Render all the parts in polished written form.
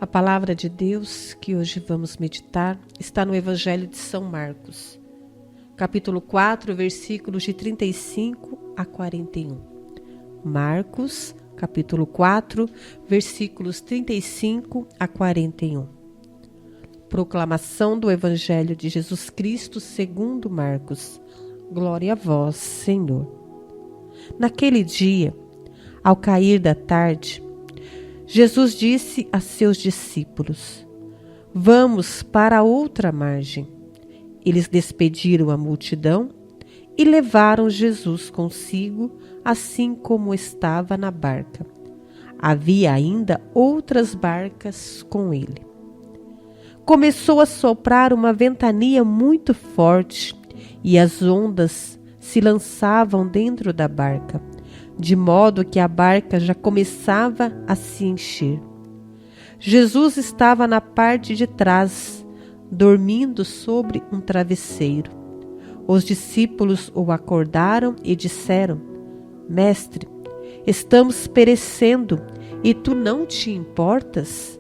A palavra de Deus que hoje vamos meditar está no Evangelho de São Marcos, capítulo 4, versículos de 35 a 41. Marcos, capítulo 4, versículos 35 a 41. Proclamação do Evangelho de Jesus Cristo segundo Marcos. Glória a vós, Senhor. Naquele dia, ao cair da tarde, Jesus disse a seus discípulos: Vamos para a outra margem. Eles despediram a multidão e levaram Jesus consigo, assim como estava na barca. Havia ainda outras barcas com ele. Começou a soprar uma ventania muito forte e as ondas se lançavam dentro da barca, de modo que a barca já começava a se encher. Jesus estava na parte de trás, dormindo sobre um travesseiro. Os discípulos o acordaram e disseram: Mestre, estamos perecendo e tu não te importas?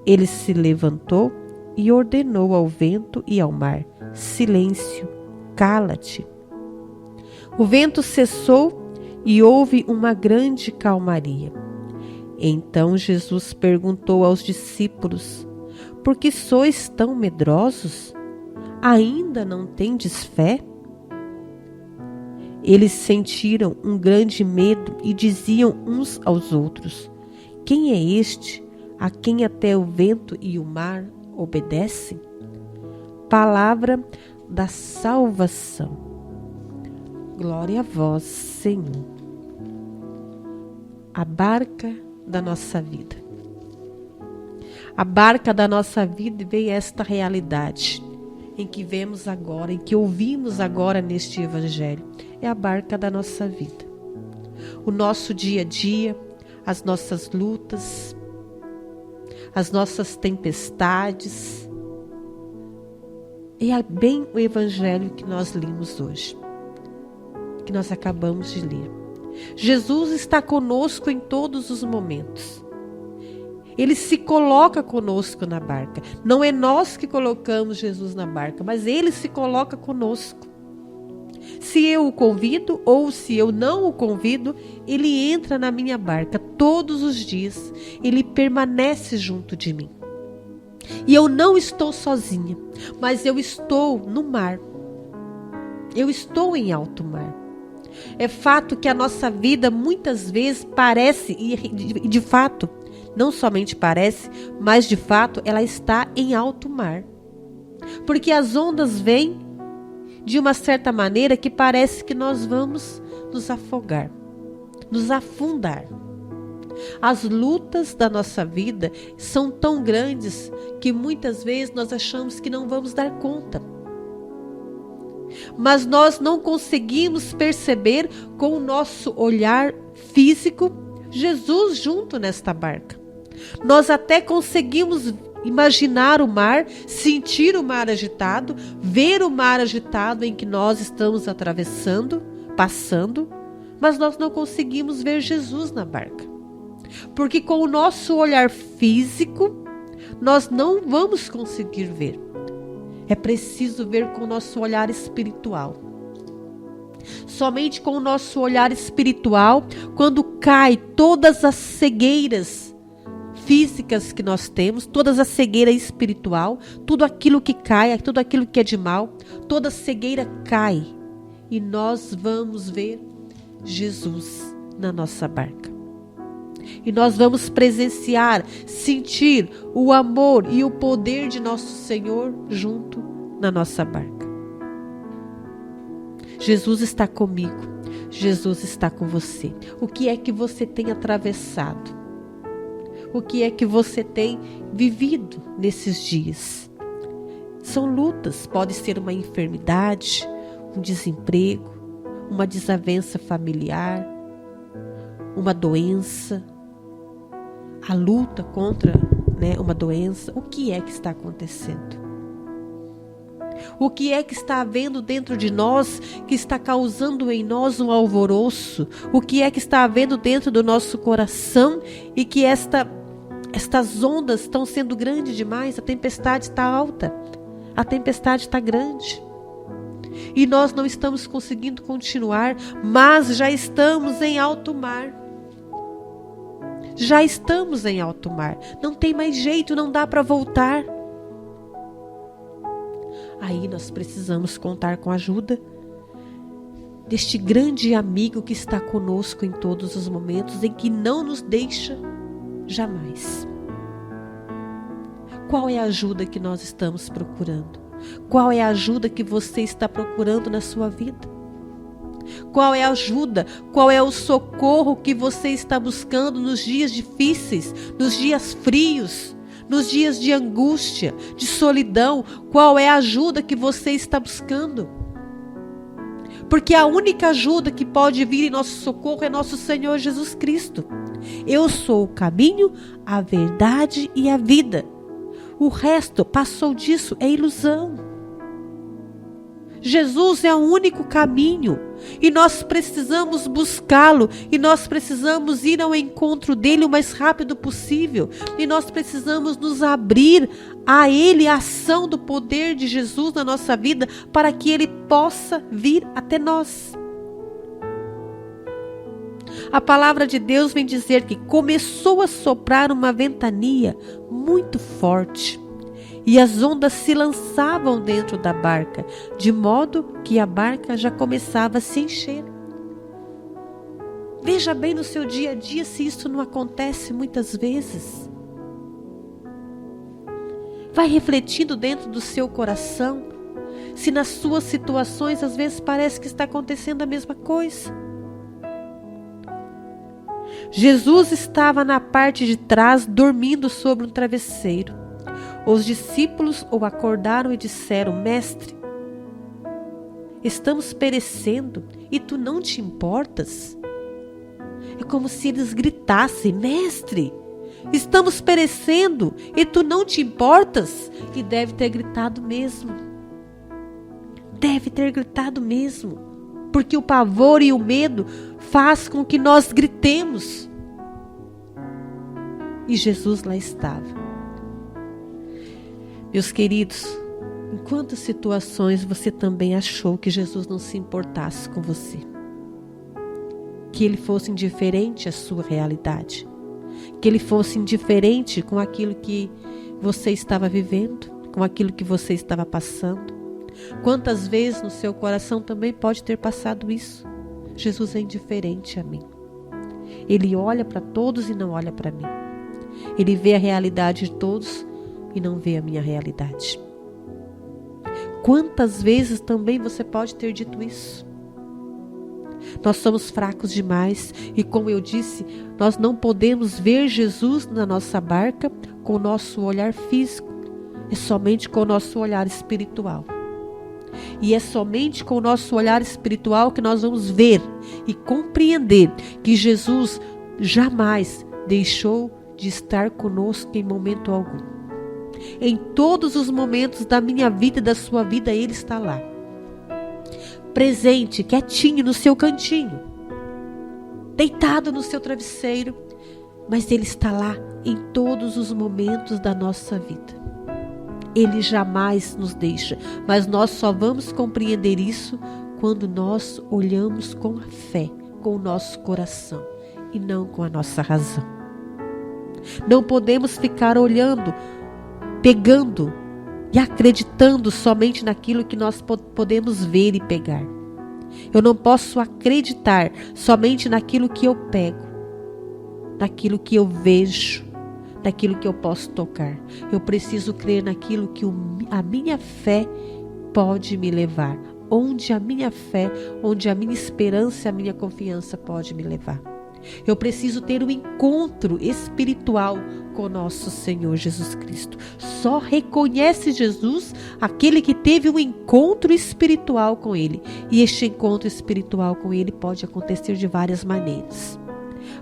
Ele se levantou e ordenou ao vento e ao mar: Silêncio, cala-te. O vento cessou e houve uma grande calmaria. Então Jesus perguntou aos discípulos: Por que sois tão medrosos? Ainda não tendes fé? Eles sentiram um grande medo e diziam uns aos outros: Quem é este a quem até o vento e o mar obedecem? Palavra da salvação. Glória a vós, Senhor. A barca da nossa vida. A barca da nossa vida veio esta realidade em que vemos agora, em que ouvimos agora neste Evangelho. É a barca da nossa vida. O nosso dia a dia, as nossas lutas, as nossas tempestades. É bem o Evangelho que nós lemos hoje, que nós acabamos de ler. Jesus está conosco em todos os momentos. Ele se coloca conosco na barca. Não é nós que colocamos Jesus na barca, mas Ele se coloca conosco. Se eu o convido ou se eu não o convido, Ele entra na minha barca todos os dias. Ele permanece junto de mim. E eu não estou sozinha, mas eu estou no mar. Eu estou em alto mar. É fato que a nossa vida muitas vezes parece, e de fato, não somente parece, mas de fato ela está em alto mar. Porque as ondas vêm de uma certa maneira que parece que nós vamos nos afogar, nos afundar. As lutas da nossa vida são tão grandes que muitas vezes nós achamos que não vamos dar conta. Mas nós não conseguimos perceber com o nosso olhar físico Jesus junto nesta barca. Nós até conseguimos imaginar o mar, sentir o mar agitado, ver o mar agitado em que nós estamos atravessando, passando, mas nós não conseguimos ver Jesus na barca. Porque com o nosso olhar físico, nós não vamos conseguir ver. É preciso ver com o nosso olhar espiritual. Somente com o nosso olhar espiritual, quando cai todas as cegueiras físicas que nós temos, toda a cegueira espiritual, tudo aquilo que cai, tudo aquilo que é de mal, toda cegueira cai e nós vamos ver Jesus na nossa barca. E nós vamos presenciar, sentir o amor e o poder de nosso Senhor junto na nossa barca. Jesus está comigo, Jesus está com você. O que é que você tem atravessado? O que é que você tem vivido nesses dias? São lutas, pode ser uma enfermidade, um desemprego, uma desavença familiar, uma doença, a luta contra, uma doença. O que é que está acontecendo? O que é que está havendo dentro de nós que está causando em nós um alvoroço? O que é que está havendo dentro do nosso coração e que Estas ondas estão sendo grandes demais, a tempestade está alta, a tempestade está grande. E nós não estamos conseguindo continuar, mas já estamos em alto mar. Já estamos em alto mar. Não tem mais jeito, não dá para voltar. Aí nós precisamos contar com a ajuda deste grande amigo que está conosco em todos os momentos, em que não nos deixa jamais. Qual é a ajuda que nós estamos procurando? Qual é a ajuda que você está procurando na sua vida? Qual é a ajuda? Qual é o socorro que você está buscando nos dias difíceis, nos dias frios, nos dias de angústia, de solidão? Qual é a ajuda que você está buscando? Porque a única ajuda que pode vir em nosso socorro é nosso Senhor Jesus Cristo. Eu sou o caminho, a verdade e a vida. O resto, passou disso, é ilusão. Jesus é o único caminho e nós precisamos buscá-lo e nós precisamos ir ao encontro dele o mais rápido possível e nós precisamos nos abrir a ele, a ação do poder de Jesus na nossa vida para que ele possa vir até nós. A palavra de Deus vem dizer que começou a soprar uma ventania muito forte e as ondas se lançavam dentro da barca, de modo que a barca já começava a se encher. Veja bem no seu dia a dia se isso não acontece muitas vezes. Vai refletindo dentro do seu coração, se nas suas situações às vezes parece que está acontecendo a mesma coisa. Jesus estava na parte de trás dormindo sobre um travesseiro. Os discípulos o acordaram e disseram: Mestre, estamos perecendo e tu não te importas? É como se eles gritassem: Mestre, estamos perecendo e tu não te importas? E deve ter gritado mesmo. Deve ter gritado mesmo. Porque o pavor e o medo faz com que nós gritemos. E Jesus lá estava. Meus queridos, em quantas situações você também achou que Jesus não se importasse com você? Que ele fosse indiferente à sua realidade? Que ele fosse indiferente com aquilo que você estava vivendo? Com aquilo que você estava passando? Quantas vezes no seu coração também pode ter passado isso? Jesus é indiferente a mim. Ele olha para todos e não olha para mim. Ele vê a realidade de todos e não vê a minha realidade. Quantas vezes também você pode ter dito isso? Nós somos fracos demais e, como eu disse, nós não podemos ver Jesus na nossa barca com o nosso olhar físico. É somente com o nosso olhar espiritual. E é somente com o nosso olhar espiritual que nós vamos ver e compreender que Jesus jamais deixou de estar conosco em momento algum. Em todos os momentos da minha vida e da sua vida, Ele está lá. Presente, quietinho no seu cantinho. Deitado no seu travesseiro. Mas Ele está lá em todos os momentos da nossa vida. Ele jamais nos deixa. Mas nós só vamos compreender isso quando nós olhamos com a fé, com o nosso coração e não com a nossa razão. Não podemos ficar olhando, pegando e acreditando somente naquilo que nós podemos ver e pegar. Eu não posso acreditar somente naquilo que eu pego, naquilo que eu vejo, naquilo que eu posso tocar. Eu preciso crer naquilo que a minha fé pode me levar. Onde a minha fé, onde a minha esperança e a minha confiança pode me levar. Eu preciso ter um encontro espiritual com nosso Senhor Jesus Cristo. Só reconhece Jesus aquele que teve um encontro espiritual com Ele. E este encontro espiritual com Ele pode acontecer de várias maneiras.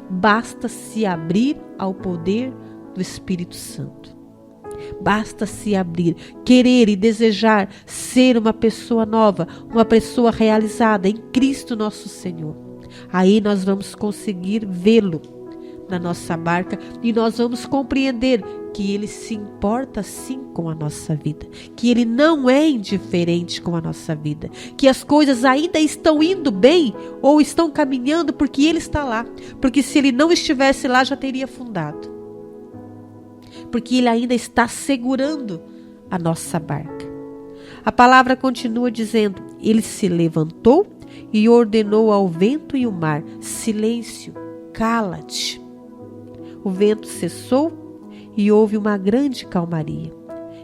Basta se abrir ao poder do Espírito Santo. Basta se abrir, querer e desejar ser uma pessoa nova, uma pessoa realizada em Cristo nosso Senhor. Aí nós vamos conseguir vê-lo na nossa barca e nós vamos compreender que Ele se importa sim com a nossa vida, que Ele não é indiferente com a nossa vida, que as coisas ainda estão indo bem ou estão caminhando porque Ele está lá, porque se Ele não estivesse lá já teria afundado, porque Ele ainda está segurando a nossa barca. A palavra continua dizendo: Ele se levantou e ordenou ao vento e ao mar: silêncio, cala-te. O vento cessou e houve uma grande calmaria.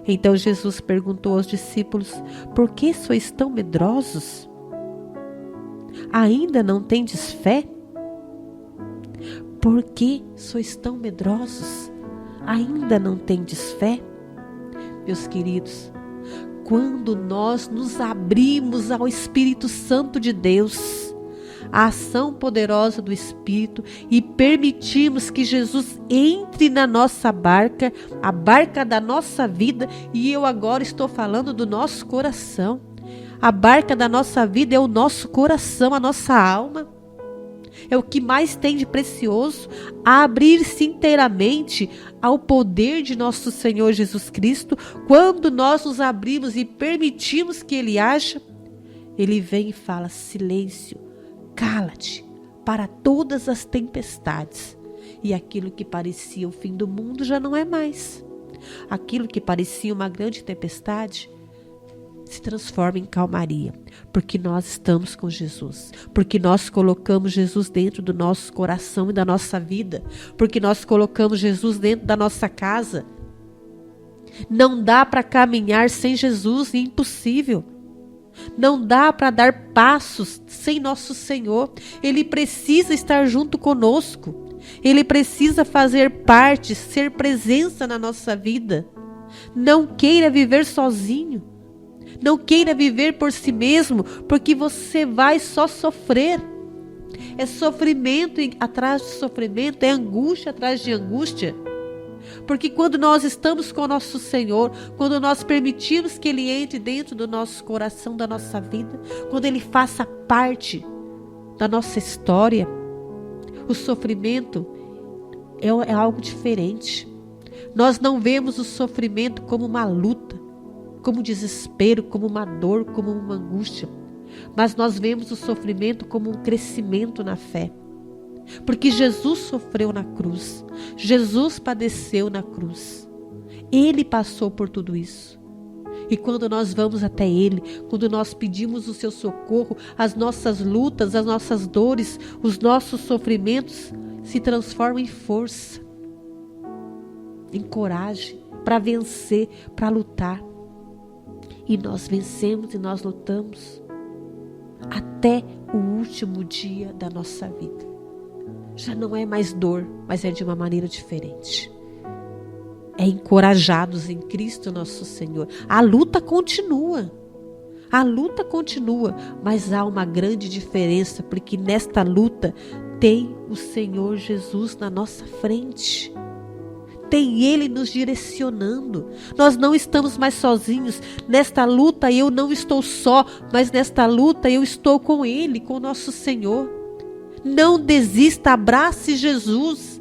Então Jesus perguntou aos discípulos: por que sois tão medrosos? Ainda não tendes fé? Por que sois tão medrosos? Ainda não tendes fé? Meus queridos, quando nós nos abrimos ao Espírito Santo de Deus, a ação poderosa do Espírito, e permitimos que Jesus entre na nossa barca, a barca da nossa vida, e eu agora estou falando do nosso coração. A barca da nossa vida é o nosso coração, a nossa alma. É o que mais tem de precioso, abrir-se inteiramente ao poder de nosso Senhor Jesus Cristo. Quando nós nos abrimos e permitimos que Ele haja, Ele vem e fala: silêncio, cala-te, para todas as tempestades. E aquilo que parecia o fim do mundo já não é mais. Aquilo que parecia uma grande tempestade se transforma em calmaria, porque nós estamos com Jesus, porque nós colocamos Jesus dentro do nosso coração e da nossa vida, porque nós colocamos Jesus dentro da nossa casa. Não dá para caminhar sem Jesus, é impossível. Não dá para dar passos sem nosso Senhor. Ele precisa estar junto conosco. Ele precisa fazer parte, ser presença na nossa vida. Não queira viver sozinho. Não queira viver por si mesmo, porque você vai só sofrer. É sofrimento atrás de sofrimento, é angústia atrás de angústia. Porque quando nós estamos com o nosso Senhor, quando nós permitimos que Ele entre dentro do nosso coração, da nossa vida, quando Ele faça parte da nossa história, o sofrimento é algo diferente. Nós não vemos o sofrimento como uma luta, como um desespero, como uma dor, como uma angústia. Mas nós vemos o sofrimento como um crescimento na fé. Porque Jesus sofreu na cruz. Jesus padeceu na cruz. Ele passou por tudo isso. E quando nós vamos até Ele, quando nós pedimos o seu socorro, as nossas lutas, as nossas dores, os nossos sofrimentos se transformam em força, em coragem, para vencer, para lutar. E nós vencemos e nós lutamos até o último dia da nossa vida. Já não é mais dor, mas é de uma maneira diferente. É encorajados em Cristo nosso Senhor. A luta continua. A luta continua, mas há uma grande diferença, porque nesta luta tem o Senhor Jesus na nossa frente. Tem Ele nos direcionando. Nós não estamos mais sozinhos. Nesta luta eu não estou só, mas nesta luta eu estou com Ele, com o nosso Senhor. Não desista, abrace Jesus.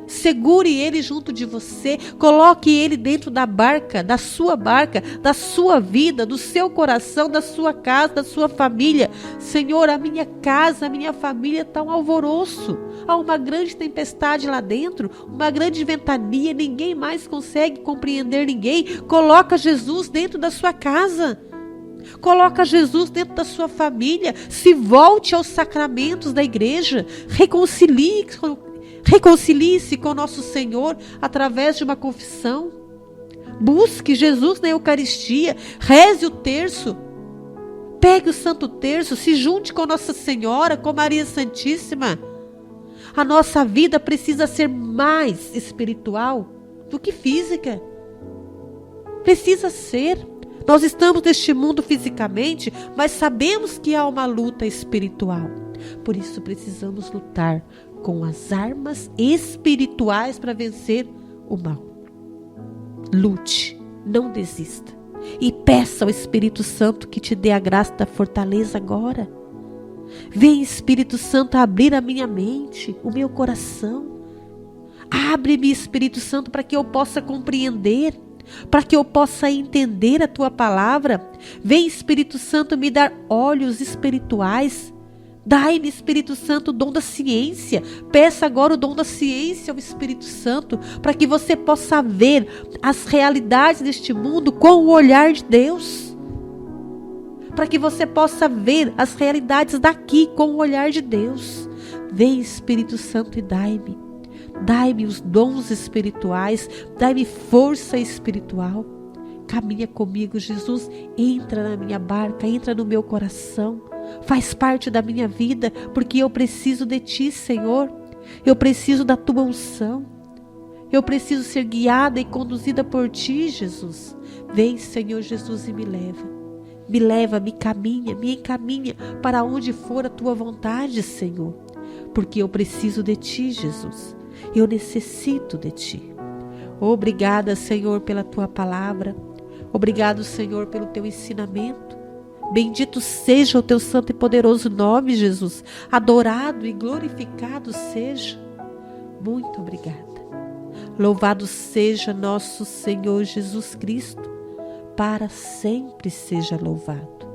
Segure Ele junto de você. Coloque Ele dentro da barca, da sua vida, do seu coração, da sua casa, da sua família. Senhor, a minha casa, a minha família está um alvoroço. Há uma grande tempestade lá dentro, uma grande ventania, ninguém mais consegue compreender ninguém. Coloca Jesus dentro da sua casa. Coloca Jesus dentro da sua família. Se volte aos sacramentos da igreja. Reconcilie-se com o nosso Senhor através de uma confissão. Busque Jesus na Eucaristia. Reze o terço. Pegue o Santo Terço. Se junte com Nossa Senhora, com Maria Santíssima. A nossa vida precisa ser mais espiritual do que física. Precisa ser. Nós estamos neste mundo fisicamente, mas sabemos que há uma luta espiritual. Por isso precisamos lutar com as armas espirituais para vencer o mal. Lute, não desista. E peça ao Espírito Santo que te dê a graça da fortaleza agora. Vem, Espírito Santo, abrir a minha mente, o meu coração. Abre-me, Espírito Santo, para que eu possa compreender, para que eu possa entender a tua palavra. Vem, Espírito Santo, me dar olhos espirituais. Dai-me, Espírito Santo, o dom da ciência. Peça agora o dom da ciência ao Espírito Santo, para que você possa ver as realidades deste mundo com o olhar de Deus. Para que você possa ver as realidades daqui com o olhar de Deus. Vem, Espírito Santo, e dai-me. Dai-me os dons espirituais. Dai-me força espiritual. Caminha comigo, Jesus. Entra na minha barca, entra no meu coração. Faz parte da minha vida, porque eu preciso de Ti, Senhor. Eu preciso da Tua unção. Eu preciso ser guiada e conduzida por Ti, Jesus. Vem, Senhor Jesus, e me leva. Me leva, me encaminha para onde for a Tua vontade, Senhor. Porque eu preciso de Ti, Jesus. Eu necessito de Ti. Obrigada, Senhor, pela Tua palavra. Obrigado, Senhor, pelo Teu ensinamento. Bendito seja o Teu santo e poderoso nome, Jesus. Adorado e glorificado seja. Muito obrigada. Louvado seja nosso Senhor Jesus Cristo. Para sempre seja louvado.